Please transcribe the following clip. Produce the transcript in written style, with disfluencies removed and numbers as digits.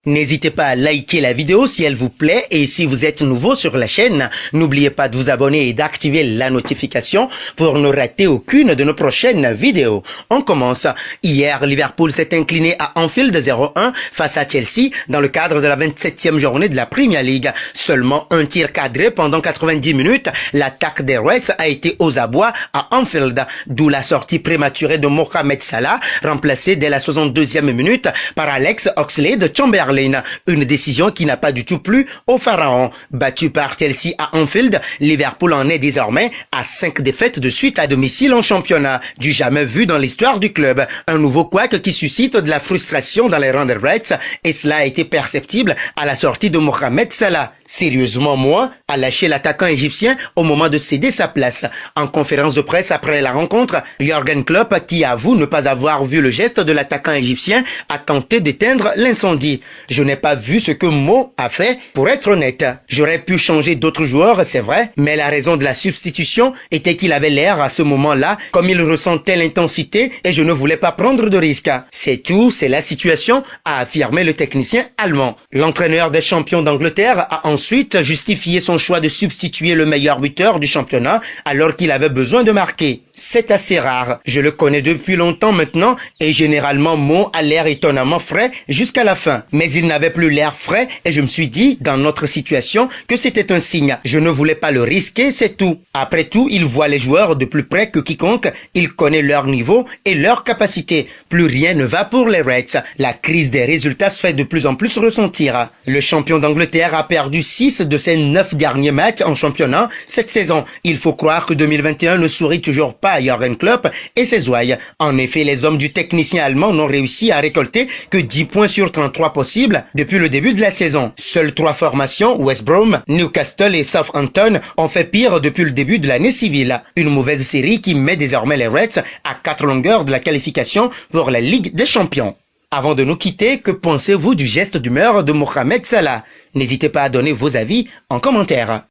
N'hésitez pas à liker la vidéo si elle vous plaît et si vous êtes nouveau sur la chaîne, n'oubliez pas de vous abonner et d'activer la notification pour ne rater aucune de nos prochaines vidéos. On commence. Hier, Liverpool s'est incliné à Anfield 0-1 face à Chelsea dans le cadre de la 27e journée de la Premier League. Seulement un tir cadré pendant 90 minutes, l'attaque des Reds a été aux abois à Anfield, d'où la sortie prématurée de Mohamed Salah, remplacé dès la 62e minute par Alex Oxlade-Chamberlain. Une décision qui n'a pas du tout plu aux Pharaons. Battu par Chelsea à Anfield, Liverpool en est désormais à 5 défaites de suite à domicile en championnat, du jamais vu dans l'histoire du club. Un nouveau couac qui suscite de la frustration dans les rangs des Reds, et cela a été perceptible à la sortie de Mohamed Salah. Sérieusement moins a lâché l'attaquant égyptien au moment de céder sa place. En conférence de presse après la rencontre, Jürgen Klopp, qui avoue ne pas avoir vu le geste de l'attaquant égyptien, a tenté d'éteindre l'incendie. Je n'ai pas vu ce que Mo a fait, pour être honnête. J'aurais pu changer d'autres joueurs, c'est vrai, mais la raison de la substitution était qu'il avait l'air à ce moment-là comme il ressentait l'intensité et je ne voulais pas prendre de risques. C'est tout, c'est la situation, a affirmé le technicien allemand. L'entraîneur des champions d'Angleterre a ensuite justifié son choix de substituer le meilleur buteur du championnat alors qu'il avait besoin de marquer. C'est assez rare. Je le connais depuis longtemps maintenant et généralement Mo a l'air étonnamment frais jusqu'à la fin. Mais il n'avait plus l'air frais et je me suis dit, dans notre situation, que c'était un signe. Je ne voulais pas le risquer, c'est tout. Après tout, il voit les joueurs de plus près que quiconque. Il connaît leur niveau et leur capacité. Plus rien ne va pour les Reds. La crise des résultats se fait de plus en plus ressentir. Le champion d'Angleterre a perdu 6 de ses 9 derniers matchs en championnat cette saison. Il faut croire que 2021 ne sourit toujours pas à Jürgen Klopp et ses ouailles. En effet, les hommes du technicien allemand n'ont réussi à récolter que 10 points sur 33 possibles depuis le début de la saison. Seules 3 formations, West Brom, Newcastle et Southampton, ont fait pire depuis le début de l'année civile. Une mauvaise série qui met désormais les Reds à 4 longueurs de la qualification pour la Ligue des Champions. Avant de nous quitter, que pensez-vous du geste d'humeur de Mohamed Salah? N'hésitez pas à donner vos avis en commentaire.